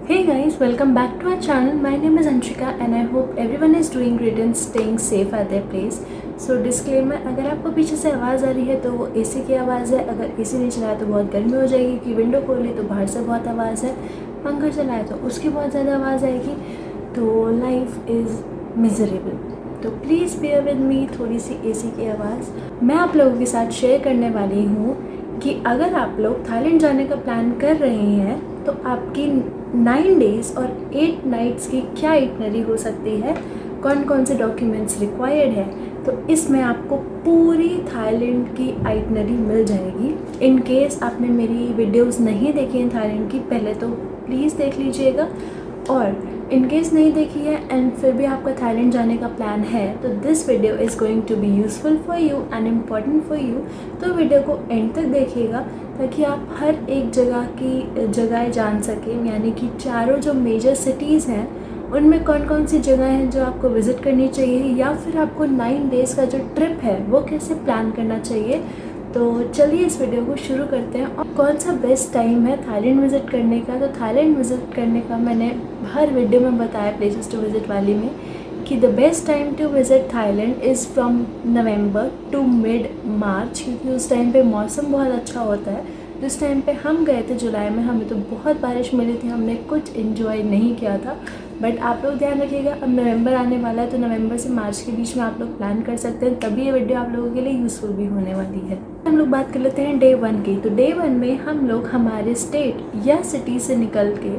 Hey guys, welcome back to our channel. My name is Anshika and I hope everyone is doing great and staying safe at their place. So disclaimer, अगर आपको पीछे से आवाज़ आ रही है तो वो एसी की आवाज़ है। अगर एसी नहीं चलाया तो बहुत गर्मी हो जाएगी, कि विंडो खोली तो बाहर से बहुत आवाज़ है, पंखा चलाया तो उसकी बहुत ज़्यादा आवाज़ आएगी। तो लाइफ इज़ मिजरेबल, तो प्लीज़ बेयर विद मी थोड़ी सी एसी की आवाज़। मैं आप लोगों के साथ शेयर करने वाली हूँ कि अगर आप लोग थाईलैंड जाने का प्लान कर रहे हैं तो आपकी 9 डेज़ और 8 नाइट्स की क्या आइटनरी हो सकती है, कौन कौन से डॉक्यूमेंट्स रिक्वायर्ड है। तो इसमें आपको पूरी थाईलैंड की आइटनरी मिल जाएगी। इन केस आपने मेरी वीडियोस नहीं देखी हैं थाईलैंड की, पहले तो प्लीज़ देख लीजिएगा, और इन केस नहीं देखी है एंड फिर भी आपका थाईलैंड जाने का प्लान है तो this video is going to be useful for you and important for you. तो वीडियो को एंड तक देखिएगा ताकि आप हर एक जगह की जगह जान सकें, यानी कि चारों जो मेजर सिटीज़ हैं उनमें कौन कौन सी जगह हैं जो आपको विज़िट करनी चाहिए, या फिर आपको 9 डेज़ का जो ट्रिप है वो कैसे प्लान करना चाहिए। तो चलिए इस वीडियो को शुरू करते हैं। और कौन सा बेस्ट टाइम है थाईलैंड विज़िट करने का, तो थाईलैंड विज़िट करने का मैंने हर वीडियो में बताया प्लेसेस टू विज़िट वाली में कि the best time to visit Thailand is from November to mid March, क्योंकि उस टाइम पे मौसम बहुत अच्छा होता है। जिस टाइम पे हम गए थे जुलाई में, हमें तो बहुत बारिश मिली थी, हमने कुछ इन्जॉय नहीं किया था। बट आप लोग ध्यान रखिएगा, अब नवंबर आने वाला है तो नवंबर से मार्च के बीच में आप लोग प्लान कर सकते हैं, तभी ये वीडियो आप लोगों के लिए यूज़फुल भी होने वाली है। हम लोग बात कर लेते हैं डे 1 की। तो डे 1 में हम लोग हमारे स्टेट या सिटी से निकल के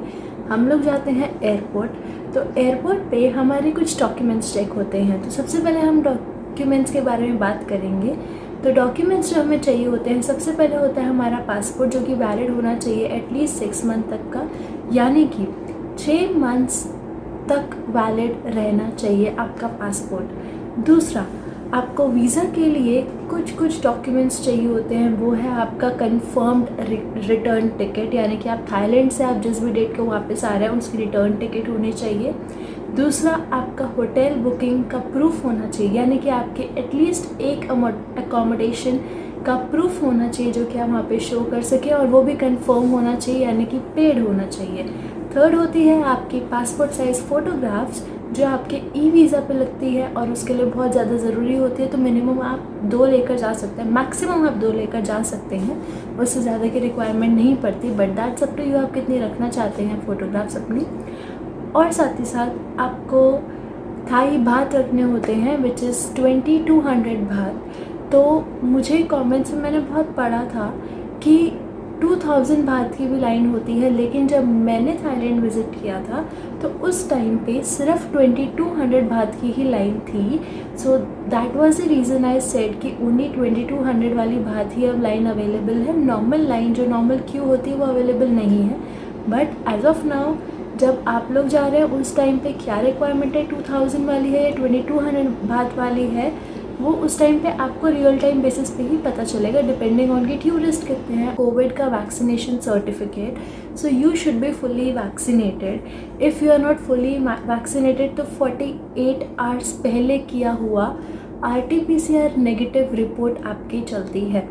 हम लोग जाते हैं एयरपोर्ट। तो एयरपोर्ट पे हमारे कुछ डॉक्यूमेंट्स चेक होते हैं। तो सबसे पहले हम डॉक्यूमेंट्स के बारे में बात करेंगे। तो डॉक्यूमेंट्स जो हमें चाहिए होते हैं, सबसे पहले होता है हमारा पासपोर्ट, जो कि वैलिड होना चाहिए एटलीस्ट 6 मंथ तक का, यानी कि 6 मंथ्स तक वैलिड रहना चाहिए आपका पासपोर्ट। दूसरा, आपको वीज़ा के लिए कुछ डॉक्यूमेंट्स चाहिए होते हैं, वो है आपका कंफर्म्ड रिटर्न टिकट, यानी कि आप थाईलैंड से आप जिस भी डेट को वापस आ रहे हैं उसकी रिटर्न टिकट होनी चाहिए। दूसरा, आपका होटल बुकिंग का प्रूफ होना चाहिए, यानी कि आपके एटलीस्ट एक अकोमोडेशन का प्रूफ होना चाहिए जो कि आप वहाँ पे शो कर सकें, और वो भी कंफर्म होना चाहिए, यानी कि पेड होना चाहिए। थर्ड होती है आपकी पासपोर्ट साइज़ फ़ोटोग्राफ्स, जो आपके ई वीज़ा पे लगती है और उसके लिए बहुत ज़्यादा ज़रूरी होती है। तो मिनिमम आप 2 लेकर जा सकते हैं, मैक्सिमम आप 2 लेकर जा सकते हैं, उससे ज़्यादा की रिक्वायरमेंट नहीं पड़ती। But that's up to you, आप कितनी रखना चाहते हैं फ़ोटोग्राफ्स अपनी। और साथ ही साथ आपको थाई बात रखने होते हैं, विच इज़ 2200 बात। तो मुझे कमेंट्स में मैंने बहुत पढ़ा था कि 2000 बात की भी लाइन होती है, लेकिन जब मैंने थाईलैंड विज़िट किया था तो उस टाइम पे सिर्फ 2200 बात की ही लाइन थी। So that was the reason I said कि ओनली 2200 वाली बात ही अब लाइन अवेलेबल है। नॉर्मल लाइन, जो नॉर्मल क्यू होती है, वो अवेलेबल नहीं है। बट एज ऑफ नाउ जब आप लोग जा रहे हैं उस टाइम पे क्या रिक्वायरमेंट है, 2000 वाली है या 2200 बात वाली है, वो उस टाइम पे आपको रियल टाइम बेसिस पे ही पता चलेगा, डिपेंडिंग ऑन कि टूरिस्ट कितने हैं। कोविड का vaccination certificate, so you should be fully vaccinated. If you are not fully vaccinated तो 48 आवर्स पहले किया हुआ RT-PCR नेगेटिव रिपोर्ट आपकी चलती है।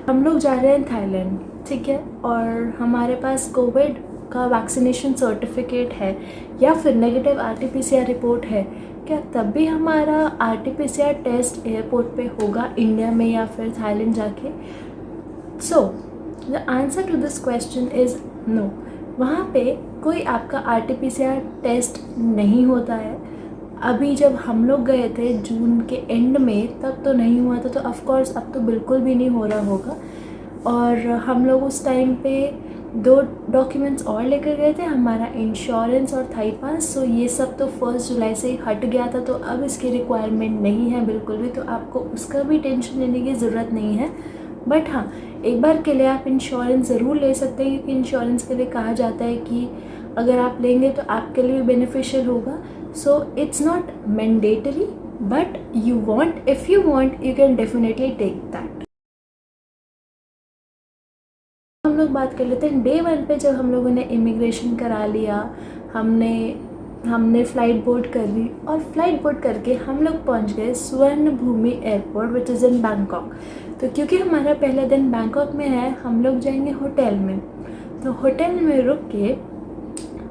हम लोग जा रहे हैं थाईलैंड, ठीक है, और हमारे पास कोविड का वैक्सीनेशन सर्टिफिकेट है या फिर नेगेटिव RT-PCR रिपोर्ट है, क्या तब भी हमारा RT-PCR टेस्ट एयरपोर्ट पे होगा इंडिया में या फिर थाईलैंड जाके? So the answer to this question is no. वहाँ पे कोई आपका RT-PCR टेस्ट नहीं होता है। अभी जब हम लोग गए थे जून के एंड में, तब तो नहीं हुआ था, तो ऑफकोर्स अब तो बिल्कुल भी नहीं हो रहा होगा। और हम लोग उस टाइम पे 2 डॉक्यूमेंट्स और लेकर गए थे, हमारा इंश्योरेंस और थाई पास। सो ये सब तो 1 जुलाई से ही हट गया था, तो अब इसकी रिक्वायरमेंट नहीं है बिल्कुल भी, तो आपको उसका भी टेंशन लेने की ज़रूरत नहीं है। बट हाँ, एक बार के लिए आप इंश्योरेंस ज़रूर ले सकते हैं, क्योंकि इंश्योरेंस के लिए कहा जाता है कि अगर आप लेंगे तो आपके लिए भी बेनिफिशियल होगा। So it's not mandatory, but you want, if you want you can definitely take that. हम लोग बात कर लेते हैं डे 1 पे। जब हम लोगों ने इमिग्रेशन करा लिया, हमने फ़्लाइट बोर्ड कर ली, और फ्लाइट बोर्ड करके हम लोग पहुंच गए Suvarnabhumi airport, which is in Bangkok. तो क्योंकि हमारा पहला दिन बैंकॉक में है, हम लोग जाएंगे होटल में। तो होटल में रुक के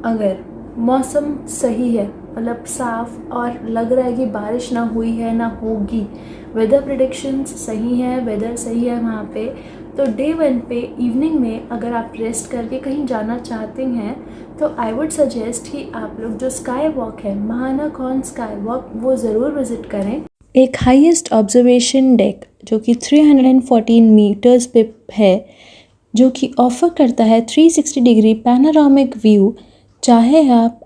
अगर मौसम सही है, मतलब साफ़ और लग रहा है कि बारिश ना हुई है ना होगी, वेदर प्रिडिक्शंस सही हैं, वेदर सही है वहाँ पे, तो डे 1 पे इवनिंग में अगर आप रेस्ट करके कहीं जाना चाहते हैं तो आई वुड सजेस्ट कि आप लोग जो स्काई वॉक है, महानाकॉन स्काई वॉक, वो ज़रूर विज़िट करें। एक हाईएस्ट ऑब्जर्वेशन डेक जो कि 314 मीटर्स पे है, जो कि ऑफ़र करता है 360 डिग्री पैनोरामिक व्यू, चाहे आप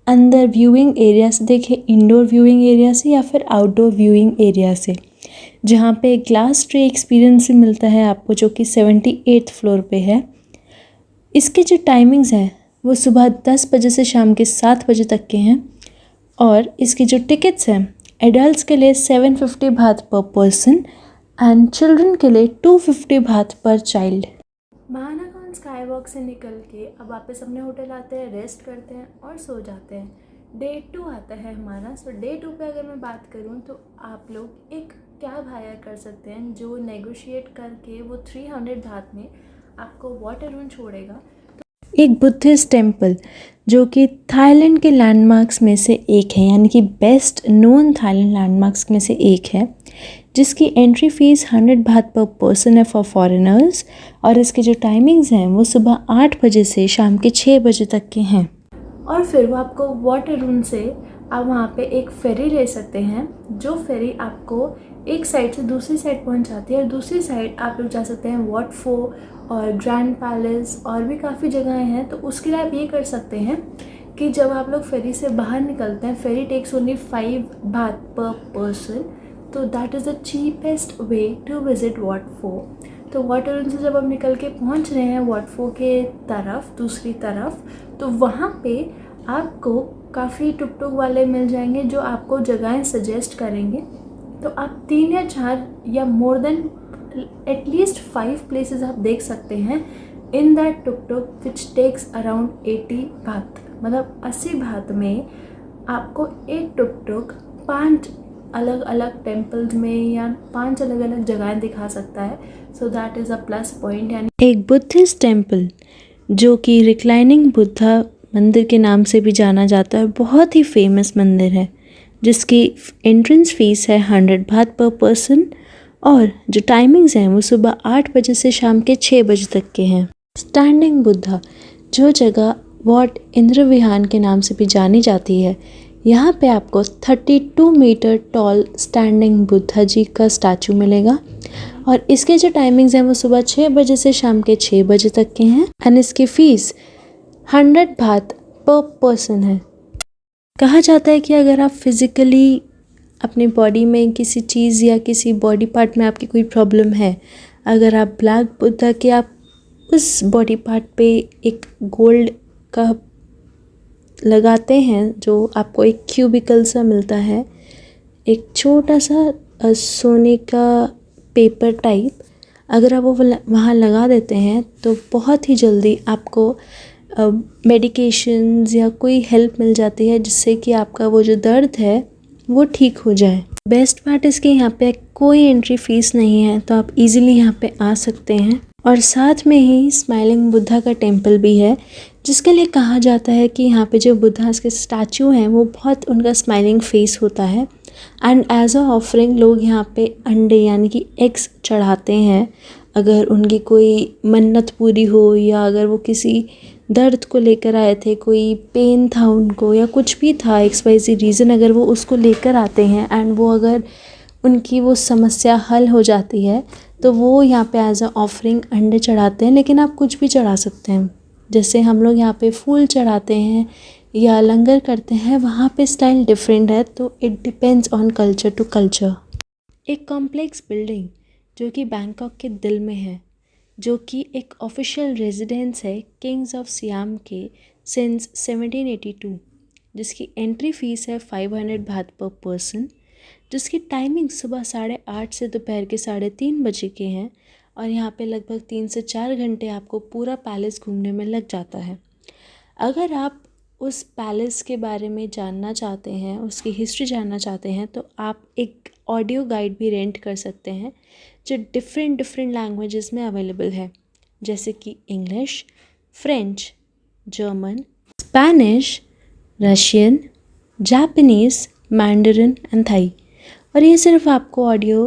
अंदर व्यूइंग एरिया से देखें, इंडोर व्यूइंग एरिया से या फिर आउटडोर व्यूइंग एरिया से, जहाँ पे ग्लास ट्री एक्सपीरियंस भी मिलता है आपको, जो कि 78th फ्लोर पे है। इसके जो टाइमिंग्स हैं वो सुबह 10 बजे से शाम के 7 बजे तक के हैं, और इसकी जो टिकट्स हैं एडल्ट्स के लिए 750 बात पर पर्सन एंड चिल्ड्रन के लिए 250 बात पर चाइल्ड। महानाकॉन स्काई वॉक से निकल के अब वापस अपने होटल आते हैं, रेस्ट करते हैं और सो जाते हैं। डे 2 आता है हमारा। सो डे 2 पे अगर मैं बात करूँ तो आप लोग एक कैब हायर कर सकते हैं जो नेगोशिएट करके वो 300 बात में आपको वाटर रूम छोड़ेगा। एक बुद्धिस्ट टेम्पल जो कि थाईलैंड के लैंडमार्क्स में से एक है, यानी कि बेस्ट नोन थाईलैंड लैंडमार्क्स में से एक है, जिसकी एंट्री फ़ीस 100 बात पर पर्सन है फॉर फॉरेनर्स, और इसके जो टाइमिंग्स हैं वो सुबह 8 बजे से शाम के 6 बजे तक के हैं। और फिर वो आपको वाटर रूम से आप वहाँ पे एक फेरी ले सकते हैं, जो फेरी आपको एक साइड से दूसरी साइड पहुँचाती है, और दूसरी साइड आप लोग जा सकते हैं वॉट फो और ग्रैंड पैलेस, और भी काफ़ी जगहें हैं। तो उसके लिए आप ये कर सकते हैं कि जब आप लोग फेरी से बाहर निकलते हैं, फेरी टेक्स ओनली 5 बात पर पर्सन, तो that is the cheapest way to visit Wat Pho. तो वाटर रूम से जब आप निकल के पहुँच रहे हैं वॉट फो के तरफ, दूसरी तरफ, तो वहाँ पे आपको काफ़ी टुक टुक वाले मिल जाएंगे जो आपको जगहें सजेस्ट करेंगे। तो आप 3 या 4 या मोर देन एटलीस्ट 5 प्लेसेस आप देख सकते हैं in that tuk tuk which takes around 80 baht, मतलब 80 बात में आपको एक टुक टुक 5 अलग अलग टेम्पल्स में या 5 अलग अलग जगहें दिखा सकता है। So that is a plus point. यानी एक बुद्धिस्ट टेम्पल जो कि रिक्लाइनिंग बुद्धा मंदिर के नाम से भी जाना जाता है, बहुत ही फेमस मंदिर है, जिसकी एंट्रेंस फ़ीस है 100 बात पर पर्सन, और जो टाइमिंग्स हैं वो सुबह 8 बजे से शाम के 6 बजे तक के हैं। स्टैंडिंग बुद्धा जो जगह वॉट इंद्र विहान के नाम से भी जानी जाती है, यहाँ पे आपको 32 metre toll standing Buddha ji का स्टैचू मिलेगा, और इसके जो टाइमिंग्स हैं वो सुबह 6 बजे से शाम के 6 बजे तक के हैं, एंड इसकी फ़ीस 100 बात पर पर्सन है। कहा जाता है कि अगर आप फिज़िकली अपनी बॉडी में किसी चीज़ या किसी बॉडी पार्ट में आपकी कोई प्रॉब्लम है, अगर आप ब्लैक बुद्धा के आप उस बॉडी पार्ट पे एक गोल्ड का लगाते हैं, जो आपको एक क्यूबिकल सा मिलता है, एक छोटा सा सोने का पेपर टाइप, अगर आप वो वहाँ लगा देते हैं तो बहुत ही जल्दी आपको मेडिकेशंस या कोई हेल्प मिल जाती है, जिससे कि आपका वो जो दर्द है वो ठीक हो जाए। बेस्ट पार्ट इसके यहाँ पे कोई एंट्री फ़ीस नहीं है, तो आप इजीली यहाँ पे आ सकते हैं। और साथ में ही स्माइलिंग बुद्धा का टेम्पल भी है, जिसके लिए कहा जाता है कि यहाँ पे जो बुद्धा के स्टैचू हैं वो बहुत उनका स्माइलिंग फेस होता है, एंड एज अ ऑफरिंग लोग यहाँ पे अंडे यानी कि एग्स चढ़ाते हैं, अगर उनकी कोई मन्नत पूरी हो, या अगर वो किसी दर्द को लेकर आए थे, कोई पेन था उनको, या कुछ भी था XYZ रीज़न, अगर वो उसको लेकर आते हैं एंड वो अगर उनकी वो समस्या हल हो जाती है, तो वो यहाँ पे एज अ ऑफरिंग अंडे चढ़ाते हैं। लेकिन आप कुछ भी चढ़ा सकते हैं, जैसे हम लोग यहाँ पे फूल चढ़ाते हैं या लंगर करते हैं, वहाँ पे स्टाइल डिफरेंट है, तो it depends on culture to culture. एक कॉम्प्लेक्स बिल्डिंग जो कि बैंकॉक के दिल में है, जो कि एक ऑफिशियल रेजिडेंस है किंग्स ऑफ सियाम के सिंस 1782, जिसकी एंट्री फ़ीस है 500 बात पर पर्सन, जिसकी टाइमिंग सुबह 8:30 से दोपहर के 3:30 बजे के हैं, और यहाँ पे लगभग 3 से 4 घंटे आपको पूरा पैलेस घूमने में लग जाता है। अगर आप उस पैलेस के बारे में जानना चाहते हैं, उसकी हिस्ट्री जानना चाहते हैं, तो आप एक ऑडियो गाइड भी रेंट कर सकते हैं, जो डिफरेंट लैंग्वेजेस में अवेलेबल है, जैसे कि English, French, German, Spanish, Russian, Japanese, Mandarin and Thai. और ये सिर्फ आपको ऑडियो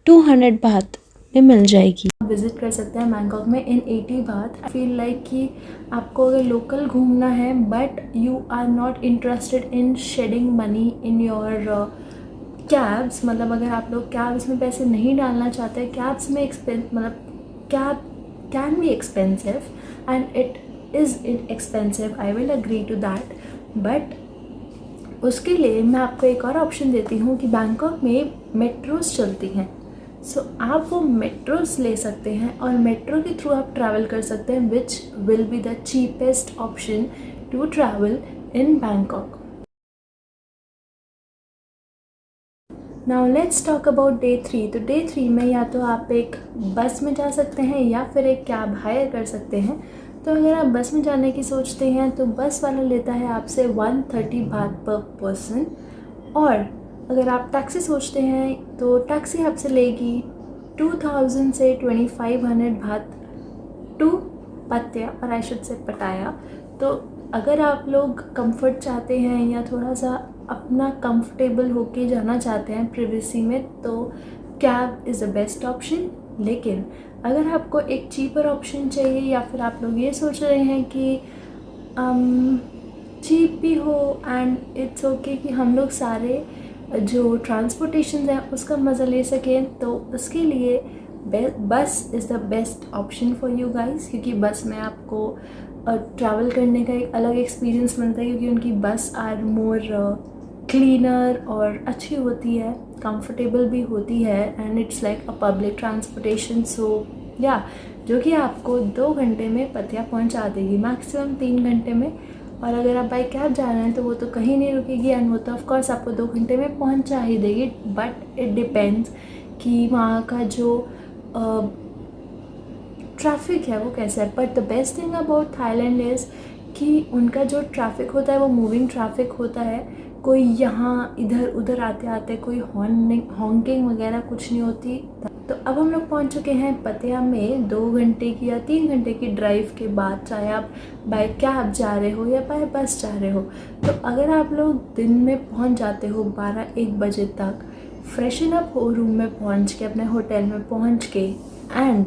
200 बात में मिल जाएगी। विज़िट कर सकते हैं बैंकॉक में इन 80 बात। आई फील लाइक कि आपको अगर लोकल घूमना है but you are not interested in shedding money in your cabs, मतलब अगर आप लोग कैब्स में पैसे नहीं डालना चाहते, कैब्स में मतलब cab can be expensive and it is expensive, I will agree to that, but उसके लिए मैं आपको एक और ऑप्शन देती हूँ कि बैंकॉक में मेट्रोस चलती हैं। सो आप वो मेट्रोस ले सकते हैं और मेट्रो के थ्रू आप ट्रैवल कर सकते हैं, which will be the cheapest option to travel in Bangkok. Now let's talk about day 3। तो डे 3 में या तो आप एक बस में जा सकते हैं या फिर एक कैब हायर कर सकते हैं। तो अगर आप बस में जाने की सोचते हैं तो बस वाला लेता है आपसे 130 बात पर पर्सन, और अगर आप टैक्सी सोचते हैं तो टैक्सी आपसे लेगी 2000 से 2500 बात टू पत्या, और आई शुड से पटाया। तो अगर आप लोग कंफर्ट चाहते हैं या थोड़ा सा अपना कंफर्टेबल होके जाना चाहते हैं प्रिवेसी में, तो cab is the best option. लेकिन अगर आपको एक चीपर ऑप्शन चाहिए या फिर आप लोग ये सोच रहे हैं कि चीप भी हो एंड इट्स ओके कि हम लोग सारे जो ट्रांसपोर्टेशन हैं उसका मज़ा ले सकें, तो उसके लिए बस is the best option for you guys, क्योंकि बस में आपको ट्रैवल करने का एक अलग एक्सपीरियंस मिलता है, क्योंकि उनकी बस आर मोर क्लीनर और अच्छी होती है, कंफर्टेबल भी होती है, and it's like a public transportation. So या जो कि आपको 2 घंटे में पतिया पहुंचा देगी, मैक्सिमम 3 घंटे में। और अगर आप बाई कैब जा रहे हैं तो वो तो कहीं नहीं रुकेगी एंड वो तो ऑफकोर्स आपको 2 घंटे में पहुंचा ही देगी, बट इट डिपेंड्स कि वहाँ का जो ट्रैफिक है वो कैसा है। But the best thing about Thailand is कि उनका जो ट्रैफिक होता है वो मूविंग ट्रैफिक होता है, कोई यहाँ इधर उधर आते आते कोई हॉन्किंग वगैरह कुछ नहीं होती। तो अब हम लोग पहुँच चुके हैं पतिया में 2 घंटे की या 3 घंटे की ड्राइव के बाद, चाहे आप बाय कैब जा रहे हो या बाय बस जा रहे हो। तो अगर आप लोग दिन में पहुँच जाते हो 12-1 बजे तक, फ्रेशन अप हो रूम में पहुँच के, अपने होटल में पहुँच के, एंड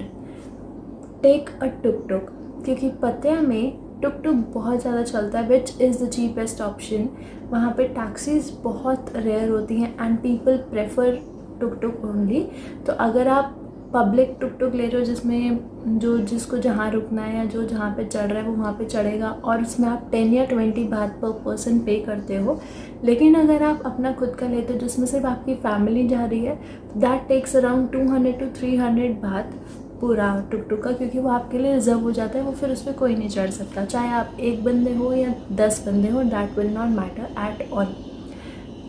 टेक अ टुक टुक, क्योंकि पतिया में टुक टुक बहुत ज़्यादा चलता है, which is the cheapest option. वहाँ पे टैक्सीज़ बहुत रेयर होती हैं and people prefer took took only. तो अगर आप पब्लिक टुक टुक ले रहे हो जिसमें जिसको जहाँ रुकना है या जो जहाँ पे चढ़ रहा है वो वहाँ पे चढ़ेगा, और उसमें आप 10 या 20 बात पर पर्सन पे करते हो। लेकिन अगर आप अपना खुद का लेते हो जिसमें सिर्फ आपकी फैमिली जा रही है, दैट टेक्स अराउंड 200 to 300 बात पूरा टुक टुक का, क्योंकि वो आपके लिए रिजर्व हो जाता है, वो फिर उस पर कोई नहीं चढ़ सकता, चाहे आप 1 बंदे हो या 10 बंदे हो, that will not matter at all.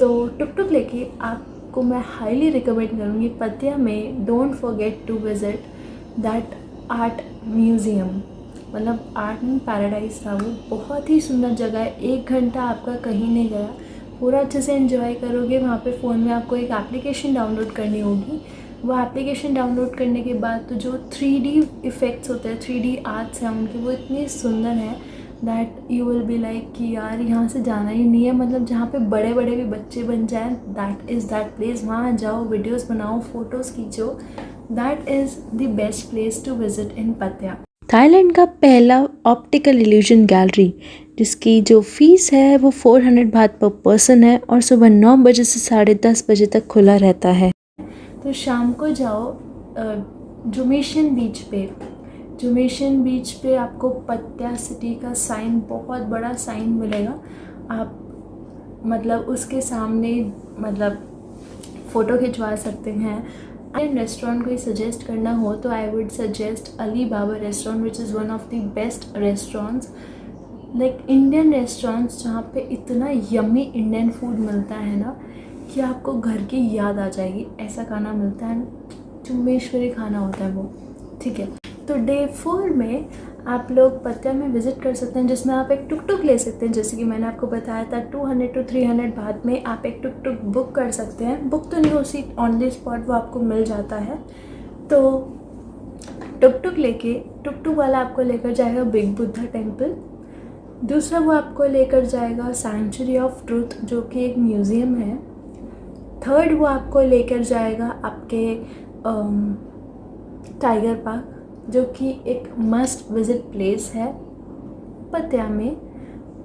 तो टुक टुक लेके आपको मैं हाईली रिकमेंड करूँगी पतिया में don't forget to visit that art museum, मतलब आर्ट एंड पैराडाइज था वो, बहुत ही सुंदर जगह है। 1 घंटा आपका कहीं नहीं गया, पूरा अच्छे से एंजॉय करोगे। वहाँ पे फ़ोन में आपको एक एप्लीकेशन डाउनलोड करनी होगी, वो एप्लीकेशन डाउनलोड करने के बाद तो जो 3D इफ़ेक्ट्स होते हैं, 3D आर्ट्स हैं उनके, वो इतनी सुंदर हैं that you will be like कि यार यहाँ से जाना ही नहीं है। मतलब जहाँ पे बड़े बड़े भी बच्चे बन जाएं, दैट इज़ दैट प्लेस। वहाँ जाओ, वीडियोस बनाओ, फ़ोटोज़ खींचो, that is the best place to visit in Pattaya. Thailand का पहला ऑप्टिकल इल्यूजन गैलरी, जिसकी जो फ़ीस है वो 400 बात पर पर्सन है और सुबह 9 बजे से 10:30 बजे तक खुला रहता है। तो शाम को जाओ जुमेशन बीच पे आपको पत्या सिटी का साइन, बहुत बड़ा साइन मिलेगा। आप मतलब उसके सामने मतलब फ़ोटो खिंचवा सकते हैं। रेस्टोरेंट कोई सजेस्ट करना हो तो I would suggest Ali Baba restaurant, which is one of the best restaurants, like Indian restaurants जहाँ पे इतना यम्मी इंडियन फूड मिलता है ना कि आपको घर की याद आ जाएगी, ऐसा खाना मिलता है। चुम्बेश्वरी खाना होता है वो, ठीक है। तो डे 4 में आप लोग पतिया में विज़िट कर सकते हैं, जिसमें आप एक टुक टुक ले सकते हैं। जैसे कि मैंने आपको बताया था 200 to 300 बात में आप एक टुक टुक बुक कर सकते हैं। बुक तो नहीं, उसी ऑन द स्पॉट वो आपको मिल जाता है। तो टुक टुक लेके टुक टुक वाला आपको लेकर जाएगा बिग बुद्धा टेम्पल, दूसरा वो आपको लेकर जाएगा सैंक्चुरी ऑफ ट्रूथ, जो कि एक म्यूज़ियम है। थर्ड वो आपको लेकर जाएगा आपके टाइगर पार्क, जो कि एक मस्ट विज़िट प्लेस है पतिया में।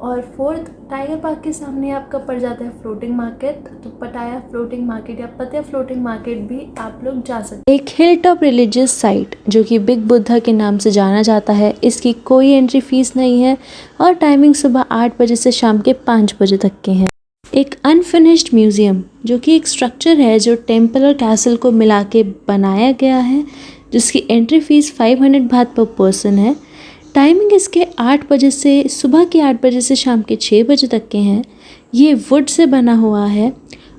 और फोर्थ, टाइगर पार्क के सामने आपका पड़ जाता है फ्लोटिंग मार्केट, तो पटाया फ्लोटिंग मार्केट या पतिया फ्लोटिंग मार्केट भी आप लोग जा सकते हैं। एक हिल टॉप रिलीजियस साइट जो कि बिग बुद्धा के नाम से जाना जाता है, इसकी कोई एंट्री फीस नहीं है और टाइमिंग सुबह 8 बजे से शाम के 5 बजे तक के हैं। एक अनफिनिश्ड म्यूज़ियम जो कि एक स्ट्रक्चर है जो टेम्पल और कैसल को मिला के बनाया गया है, जिसकी एंट्री फीस 500 बात पर पर्सन है। टाइमिंग इसके 8 बजे से सुबह के 8 बजे से शाम के 6 बजे तक के हैं। ये वुड से बना हुआ है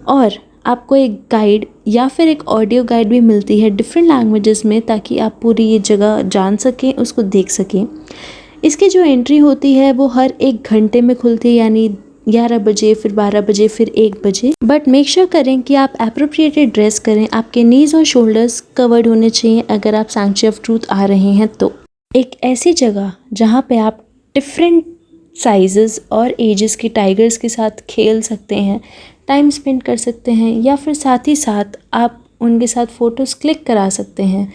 और आपको एक गाइड या फिर एक ऑडियो गाइड भी मिलती है डिफरेंट लैंग्वेजेस में, ताकि आप पूरी ये जगह जान सकें, उसको देख सकें। इसकी जो एंट्री होती है वो हर 1 घंटे में खुलती है, यानी 11 बजे, फिर 12 बजे, फिर 1 बजे। बट मेक श्योर करें कि आप एप्रोप्रिएटेड ड्रेस करें, आपके नीज और शोल्डर्स कवर्ड होने चाहिए अगर आप सैंक्चुरी ऑफ ट्रूथ आ रहे हैं तो। एक ऐसी जगह जहाँ पे आप डिफरेंट साइजेस और एजेस के टाइगर्स के साथ खेल सकते हैं, टाइम स्पेंड कर सकते हैं, या फिर साथ ही साथ आप उनके साथ फ़ोटोज़ क्लिक करा सकते हैं,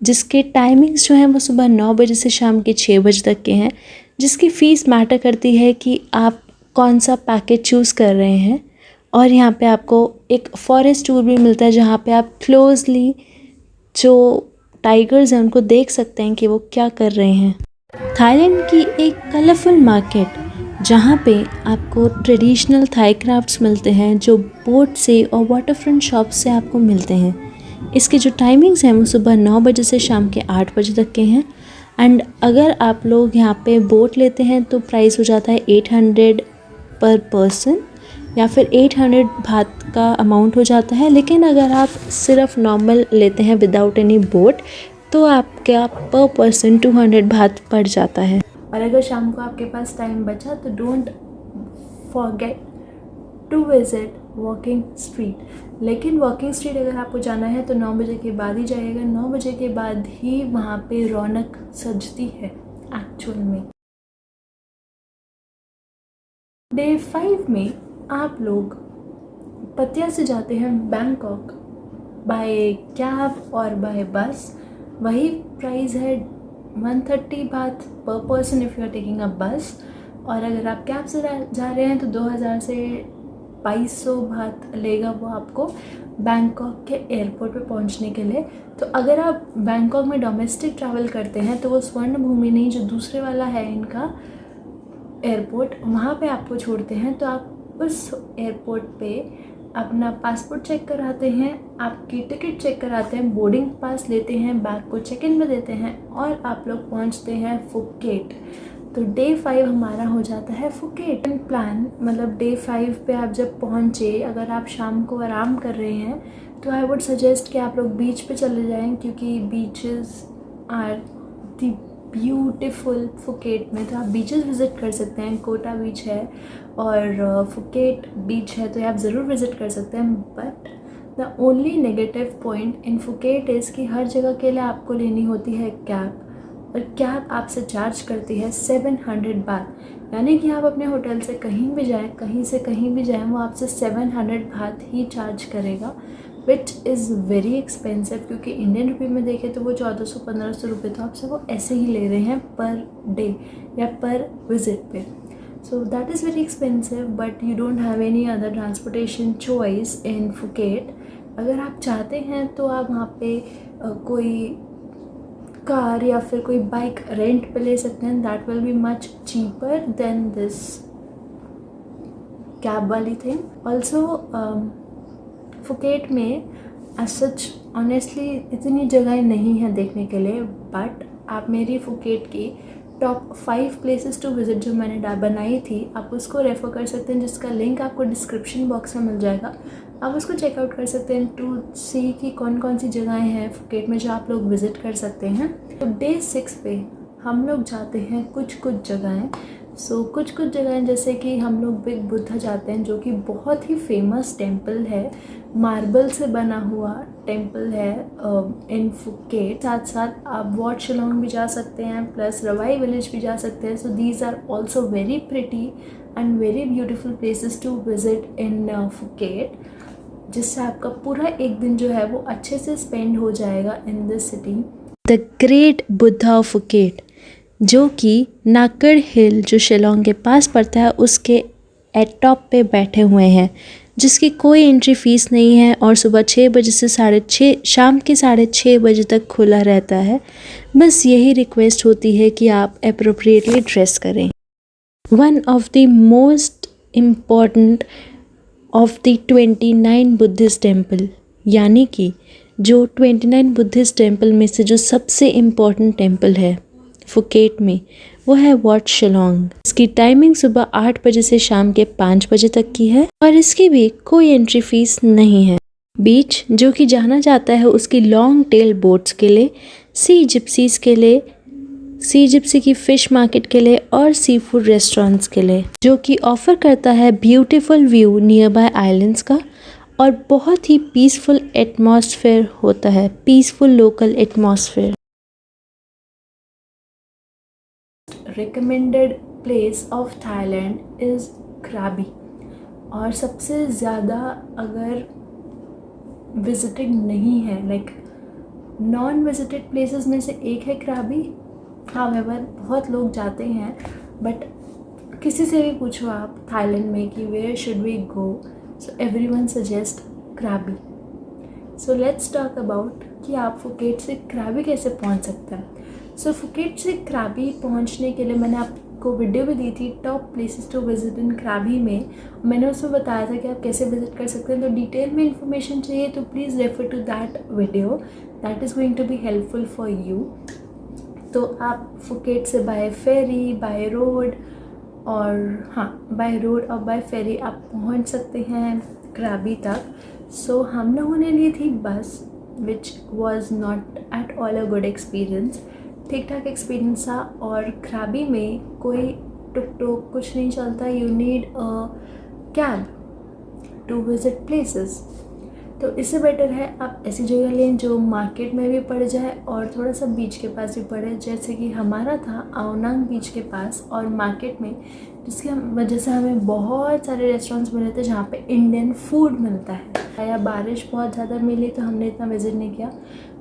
जिसके टाइमिंग्स जो हैं वो सुबह 9 बजे से शाम के 6 बजे तक के हैं। जिसकी फ़ीस मैटर करती है कि आप कौन सा पैकेज चूज़ कर रहे हैं। और यहाँ पे आपको एक फॉरेस्ट टूर भी मिलता है, जहाँ पे आप क्लोजली जो टाइगर्स हैं उनको देख सकते हैं कि वो क्या कर रहे हैं। थाईलैंड की एक कलरफुल मार्केट जहाँ पे आपको ट्रेडिशनल थाई क्राफ्ट्स मिलते हैं, जो बोट से और वाटर फ्रंट शॉप से आपको मिलते हैं। इसके जो टाइमिंग्स हैं वो सुबह 9 बजे से शाम के 8 बजे तक के हैं। एंड अगर आप लोग यहाँ पे बोट लेते हैं तो प्राइस हो जाता है 800 पर पर्सन, या फिर 800 बात का अमाउंट हो जाता है। लेकिन अगर आप सिर्फ नॉर्मल लेते हैं विदाउट एनी बोट तो आपका पर पर्सन 200 बात पड़ जाता है। और अगर शाम को आपके पास टाइम बचा तो don't forget to visit walking street. लेकिन वॉकिंग स्ट्रीट अगर आपको जाना है तो 9 बजे के बाद ही जाइएगा। 9 बजे के बाद ही वहाँ पे रौनक सजती है एक्चुअल में। डे 5 में आप लोग पतिया से जाते हैं बैंकॉक बाय कैब और बाय बस। वही प्राइस है 130 बात पर person if you are taking a bus. और अगर आप कैब से जा रहे हैं तो 2000 से 2200 बात लेगा वो आपको बैंकॉक के एयरपोर्ट पे पहुंचने के लिए। तो अगर आप बैंकॉक में डोमेस्टिक ट्रैवल करते हैं तो वो स्वर्ण भूमि नहीं, जो दूसरे वाला है इनका एयरपोर्ट, वहाँ पे आपको छोड़ते हैं। तो आप उस एयरपोर्ट पे अपना पासपोर्ट चेक कराते हैं, आपकी टिकट चेक कराते हैं, बोर्डिंग पास लेते हैं, बैग को चेक इन में देते हैं और आप लोग पहुँचते हैं फुकेट। तो डे 5 हमारा हो जाता है फुकेट। प्लान मतलब डे 5 पे आप जब पहुँचे, अगर आप शाम को आराम कर रहे हैं तो आई वुड सजेस्ट कि आप लोग बीच पे चले जाएं, क्योंकि beaches are the beautiful Phuket में। तो आप बीचेस विज़िट कर सकते हैं, कोटा बीच है और फुकेट बीच है, तो आप ज़रूर विज़िट कर सकते हैं। But the only negative point in Phuket is कि हर जगह के लिए आपको लेनी होती है कैब, और कैब आपसे चार्ज करती है 700 बात। यानी कि आप अपने होटल से कहीं भी जाएं, कहीं से कहीं भी जाएं, वो आपसे 700 बात ही चार्ज करेगा, विच इज़ वेरी एक्सपेंसिव। क्योंकि इंडियन रुपये में देखें तो वो 1400-1500 रुपये तो आपसे वो ऐसे ही ले रहे हैं पर डे या पर विज़िट पे। So that is very expensive, but you don't have any other transportation choice in Phuket. अगर आप चाहते हैं तो आप वहाँ पे कोई कार या फिर कोई बाइक रेंट पे ले सकते हैं। That will be much cheaper than this cab वाली थिंग। ऑल्सो फुकेट में एज सच ऑनेस्टली इतनी जगह नहीं है देखने के लिए, बट आप मेरी फुकेट की टॉप 5 प्लेसेस टू विज़िट जो मैंने बनाई थी, आप उसको रेफ़र कर सकते हैं, जिसका लिंक आपको डिस्क्रिप्शन बॉक्स में मिल जाएगा। आप उसको चेकआउट कर सकते हैं टू सी कि कौन कौन सी जगहें हैं फुकेट में जो आप लोग विज़िट कर सकते हैं। तो डे 6 पे हम लोग जाते हैं कुछ जगहें। कुछ जगहें जैसे कि हम लोग बिग बुद्धा जाते हैं, जो कि बहुत ही फेमस टेम्पल है, मार्बल से बना हुआ टेम्पल है इन फुकेट। साथ साथ आप वॉट शिलोंग भी जा सकते हैं, प्लस रवाई विलेज भी जा सकते हैं। So these are also very pretty and very beautiful places to visit in Phuket, जिससे आपका पूरा एक दिन जो है वो अच्छे से स्पेंड हो जाएगा in this city. The great Buddha of Phuket, जो कि नाकड़ हिल जो शिलोंग के पास पड़ता है उसके एट टॉप पे बैठे हुए हैं, जिसकी कोई एंट्री फीस नहीं है और सुबह 6 बजे से शाम के 6:30 बजे तक खुला रहता है। बस यही रिक्वेस्ट होती है कि आप अप्रोप्रिएटली ड्रेस करें। One of the most important of the 29 Buddhist temple, यानी कि जो 29 बुद्धिस्ट टेम्पल में से जो सबसे इम्पॉर्टेंट टेम्पल है फुकेट में, वो है वॉट शिलोंग। इसकी टाइमिंग सुबह 8 बजे से शाम के 5 बजे तक की है और इसकी भी कोई एंट्री फीस नहीं है। बीच जो कि जाना जाता है उसकी लॉन्ग टेल बोट्स के लिए, सी जिप्सीज के लिए, सी जिप्सी की फिश मार्केट के लिए और सी फूड रेस्टोरेंट्स के लिए, जो कि ऑफर करता है beautiful view near by islands का और बहुत ही पीसफुल एटमॉस्फेयर होता है, peaceful local atmosphere. Recommended place of Thailand is क्राबी, और सबसे ज़्यादा अगर विजिटिंग नहीं है, लाइक नॉन विजिटेड प्लेसेस में से एक है क्राबी। हाउएवर बहुत लोग जाते हैं, बट किसी से भी पूछो आप थाईलैंड में कि where should we go, so everyone suggest Krabi. So let's talk about कि आप फुकेट से क्राबी कैसे पहुंच सकते हैं। सो फुकेट से क्राबी पहुंचने के लिए मैंने आपको वीडियो भी दी थी, top places to visit in Krabi में। मैंने उसमें बताया था कि आप कैसे विजिट कर सकते हैं। तो डिटेल में इंफॉर्मेशन चाहिए तो please refer to that video, that is going to be helpful for you. तो आप फुकेट से बाय फेरी, बाय रोड और बाय फेरी आप पहुंच सकते हैं क्राबी तक। सो हम लोगों ने ली थी बस, which was not at all a good experience. ठीक ठाक एक्सपीरियंस था, और क्राबी में कोई टुक टुक कुछ नहीं चलता, you need a cab to visit places. तो इससे बेटर है आप ऐसी जगह लें जो मार्केट में भी पड़ जाए और थोड़ा सा बीच के पास भी पड़े, जैसे कि हमारा था आओनांग बीच के पास और मार्केट में, जिसकी वजह से हमें बहुत सारे रेस्टोरेंट्स मिले थे जहाँ पे इंडियन फूड मिलता है। या बारिश बहुत ज़्यादा मिली तो हमने इतना विजिट नहीं किया।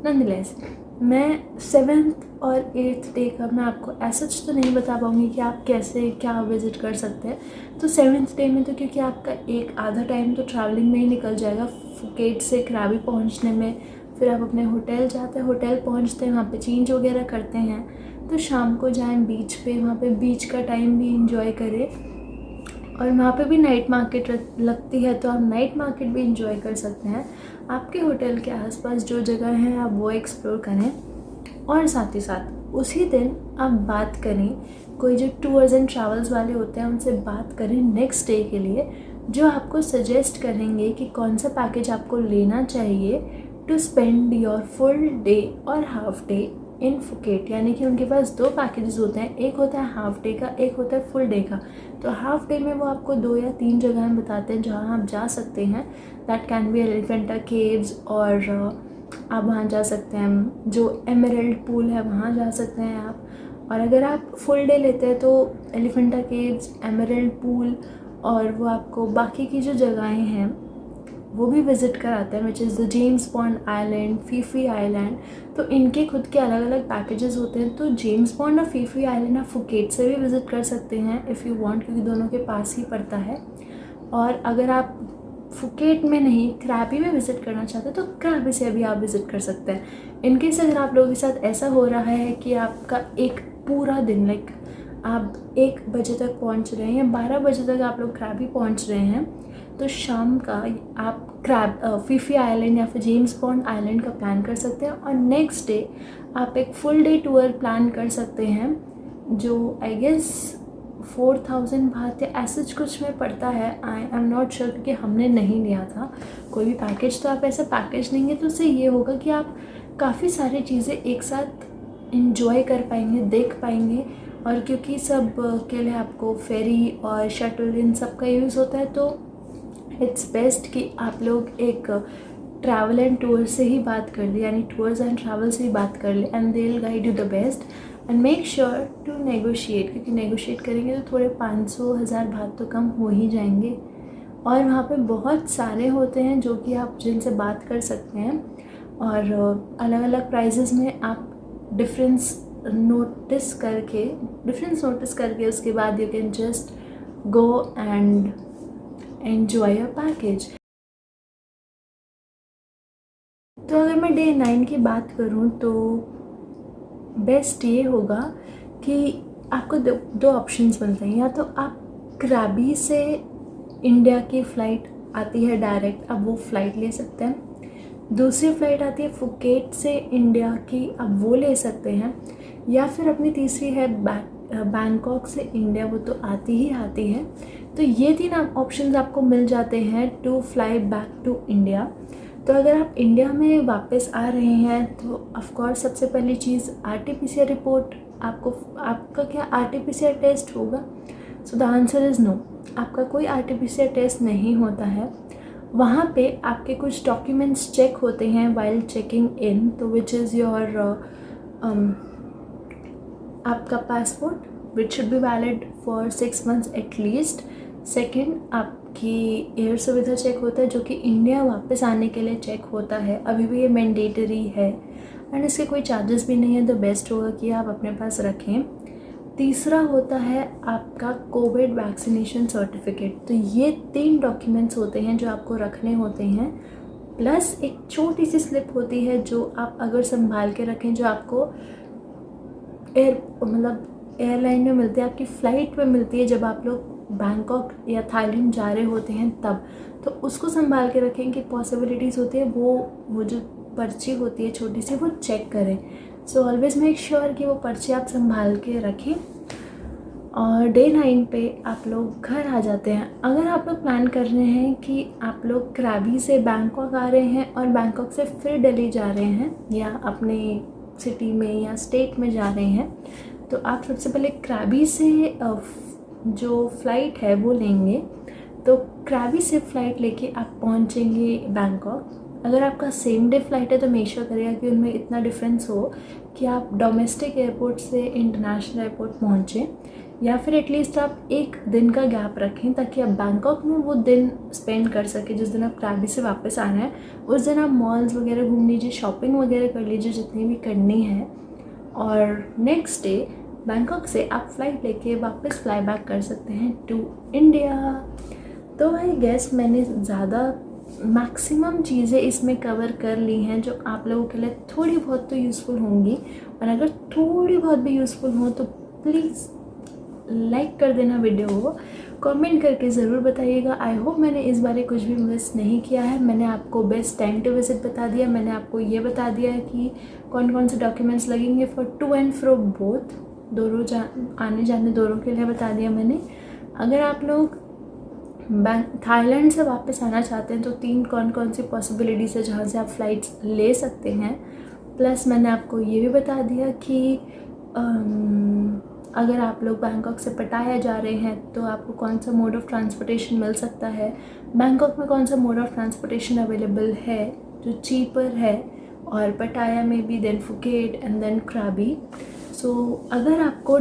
नॉनदलेस मैं 7th और 8th डे का मैं आपको ऐसा तो नहीं बता पाऊँगी कि आप कैसे क्या विज़िट कर सकते हैं। तो 7th डे में तो क्योंकि आपका एक आधा टाइम तो ट्रैवलिंग में ही निकल जाएगा फुकेट से क्राबी पहुंचने में। फिर आप अपने होटल जाते हैं, होटल पहुंचते हैं, वहाँ पे चेंज वगैरह करते हैं, तो शाम को जाएं बीच पे, वहाँ पे बीच का टाइम भी इंजॉय करें। और वहाँ पे भी नाइट मार्केट लगती है, तो आप नाइट मार्केट भी इंजॉय कर सकते हैं। आपके होटल के आसपास जो जगह है आप वो एक्सप्लोर करें, और साथ ही साथ उसी दिन आप बात करें, कोई जो टूर्स एंड ट्रैवल्स वाले होते हैं उनसे बात करें नेक्स्ट डे के लिए, जो आपको सजेस्ट करेंगे कि कौन सा पैकेज आपको लेना चाहिए to spend your full day और हाफ डे इन फुकेट। यानी कि उनके पास 2 पैकेजेस होते हैं, एक होता है हाफ डे का, एक होता है फुल डे का। तो हाफ डे में वो आपको 2 या 3 जगहें बताते हैं जहाँ आप जा सकते हैं। That can be Elephanta caves, और आप वहाँ जा सकते हैं, जो एमरल्ड पूल है वहाँ जा सकते हैं आप। और अगर आप फुल डे लेते हैं तो एलिफेंटा केव्स, एमरल्ड पूल और वो आपको बाकी की जो जगहें हैं वो भी विज़िट कराते हैं, which is the James bond island, Phi Phi island. तो इनके खुद के अलग अलग पैकेजेस होते हैं। तो जेम्स बॉन्ड और फीफी आइलैंड आप फुकेट से भी विज़िट कर सकते हैं इफ़ यू वांट, क्योंकि दोनों के पास ही पड़ता है। और अगर आप फुकेट में नहीं क्राबी में विज़िट करना चाहते हैं तो क्राबी से भी आप विज़िट कर सकते हैं। इनकेस अगर आप लोगों के साथ ऐसा हो रहा है कि आपका एक पूरा दिन, लाइक आप 1 बजे तक पहुंच रहे हैं या 12 बजे तक आप लोग क्राबी पहुंच रहे हैं, तो शाम का आप फीफी आइलैंड या फिर जेम्स बॉन्ड आइलैंड का प्लान कर सकते हैं। और नेक्स्ट डे आप एक फुल डे टूर प्लान कर सकते हैं, जो आई गेस 4000 बात या ऐसा कुछ में पड़ता है। आई एम नॉट श्योर, क्योंकि हमने नहीं लिया था कोई भी पैकेज। तो आप ऐसा पैकेज लेंगे तो उससे ये होगा कि आप काफ़ी सारी चीज़ें एक साथ इंजॉय कर पाएंगे, देख पाएंगे। और क्योंकि सब के लिए आपको फेरी और शटल इन सब का यूज़ होता है, तो इट्स बेस्ट कि आप लोग एक ट्रैवल एंड टूर से ही बात कर ले, यानी टूर्स एंड ट्रैवल से ही बात कर ले, and they will guide you the best and make sure to negotiate, क्योंकि नेगोशिएट करेंगे तो थोड़े 500-1000 बात तो कम हो ही जाएंगे। और वहाँ पे बहुत सारे होते हैं जो कि आप जिनसे बात कर सकते हैं, और अलग अलग प्राइजेस में आप डिफरेंस नोटिस करके उसके बाद you can just go and enjoy your package. तो अगर मैं डे 9 की बात करूँ तो बेस्ट ये होगा कि आपको दो ऑप्शंस मिलते हैं। या तो आप कराबी से इंडिया की फ़्लाइट आती है डायरेक्ट, आप वो फ़्लाइट ले सकते हैं। दूसरी फ़्लाइट आती है फुकेट से इंडिया की, आप वो ले सकते हैं। या फिर अपनी तीसरी है बैंकॉक से इंडिया, वो तो आती है। तो ये 3 ऑप्शंस आपको मिल जाते हैं to fly back to India. तो अगर आप इंडिया में वापस आ रहे हैं तो ऑफ कोर्स सबसे पहली चीज़ RT-PCR रिपोर्ट, आपका क्या RT-PCR टेस्ट होगा? So the answer is no, आपका कोई RT-PCR टेस्ट नहीं होता है। वहाँ पे आपके कुछ डॉक्यूमेंट्स चेक होते हैं वाइल चेकिंग इन, तो विच इज़ योर आपका passport which should be valid for 6 months at least. Second, आपकी एयर सुविधा चेक होता है जो कि इंडिया वापस आने के लिए चेक होता है, अभी भी ये मैंडेटरी है एंड इसके कोई चार्जेस भी नहीं है, तो बेस्ट होगा कि आप अपने पास रखें। तीसरा होता है आपका कोविड वैक्सीनेशन सर्टिफिकेट। तो ये 3 डॉक्यूमेंट्स होते हैं जो आपको रखने होते हैं, प्लस एक छोटी सी स्लिप होती है जो आप अगर संभाल के रखें, जो आपको एयरलाइन में मिलती है, आपकी फ़्लाइट में मिलती है जब आप लोग बैंकॉक या थाईलैंड जा रहे होते हैं तब। तो उसको संभाल के रखें कि पॉसिबिलिटीज़ होती है वो जो पर्ची होती है छोटी सी, वो चेक करें। सो ऑलवेज़ मेक श्योर कि वो पर्ची आप संभाल के रखें। और डे 9 पे आप लोग घर आ जाते हैं। अगर आप लोग प्लान कर रहे हैं कि आप लोग कराबी से बैंकॉक आ रहे हैं और बैंकॉक से फिर दिल्ली जा रहे हैं या अपने सिटी में या स्टेट में जा रहे हैं, तो आप सबसे पहले कराबी से जो फ़्लाइट है वो लेंगे। तो कराबी से फ़्लाइट लेके आप पहुंचेंगे बैंकॉक। अगर आपका सेम डे फ़्लाइट है तो मेक श्योर करिएगा कि उनमें इतना डिफरेंस हो कि आप डोमेस्टिक एयरपोर्ट से इंटरनेशनल एयरपोर्ट पहुँचें, या फिर एटलीस्ट आप एक दिन का गैप रखें ताकि आप बैंकॉक में वो दिन स्पेंड कर सकें। जिस दिन आप कराबी से वापस आ रहे हैं उस दिन आप मॉल्स वगैरह घूम लीजिए, शॉपिंग वगैरह कर लीजिए जितनी भी करनी है, और नेक्स्ट डे बैंकॉक से आप फ़्लाइट लेके वापस फ्लाई बैक कर सकते हैं टू इंडिया। तो आई गेस मैंने ज़्यादा मैक्सिमम चीज़ें इसमें कवर कर ली हैं जो आप लोगों के लिए थोड़ी बहुत तो यूज़फुल होंगी, और अगर थोड़ी बहुत भी यूज़फुल हो तो प्लीज़ लाइक कर देना वीडियो को, कमेंट करके ज़रूर बताइएगा। आई होप मैंने इस बारे कुछ भी मिस नहीं किया है। मैंने आपको बेस्ट टाइम टू विजिट बता दिया, मैंने आपको ये बता दिया है कि कौन कौन से डॉक्यूमेंट्स लगेंगे for to and fro both, दोनों आने जाने दोनों के लिए बता दिया मैंने। अगर आप लोग थाईलैंड से वापस आना चाहते हैं तो 3 कौन कौन सी पॉसिबिलिटीज़ है जहाँ से आप फ़्लाइट्स ले सकते हैं, प्लस मैंने आपको ये भी बता दिया कि अगर आप लोग बैंकॉक से पटाया जा रहे हैं तो आपको कौन सा मोड ऑफ़ ट्रांसपोर्टेशन मिल सकता है, बैंकॉक में कौन सा मोड ऑफ़ ट्रांसपोर्टेशन अवेलेबल है जो चीपर है, और पटाया में भी, देन फुकेट एंड देन कराबी। सो अगर आपको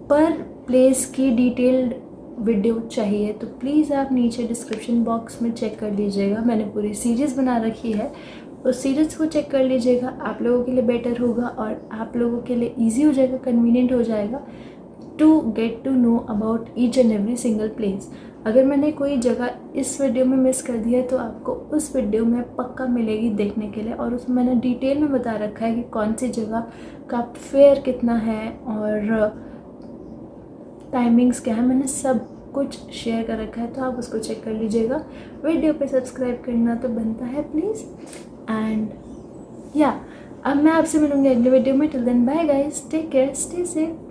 पर प्लेस की डिटेल्ड वीडियो चाहिए तो प्लीज़ आप नीचे डिस्क्रिप्शन बॉक्स में चेक कर लीजिएगा, मैंने पूरी सीरीज़ बना रखी है, उस सीरीज़ को चेक कर लीजिएगा। आप लोगों के लिए बेटर होगा और आप लोगों के लिए ईजी हो जाएगा, कन्वीनियंट हो जाएगा to get to know about each and every single place. अगर मैंने कोई जगह इस वीडियो में मिस कर दिया है तो आपको उस वीडियो में पक्का मिलेगी देखने के लिए, और उसमें मैंने डिटेल में बता रखा है कि कौन सी जगह का फेयर कितना है और टाइमिंग्स क्या है, मैंने सब कुछ शेयर कर रखा है, तो आप उसको चेक कर लीजिएगा। वीडियो पे सब्सक्राइब करना तो बनता है प्लीज़, एंड या अब मैं आपसे मिलूँगी अगले वीडियो में। Till then bye guys, take care, stay safe.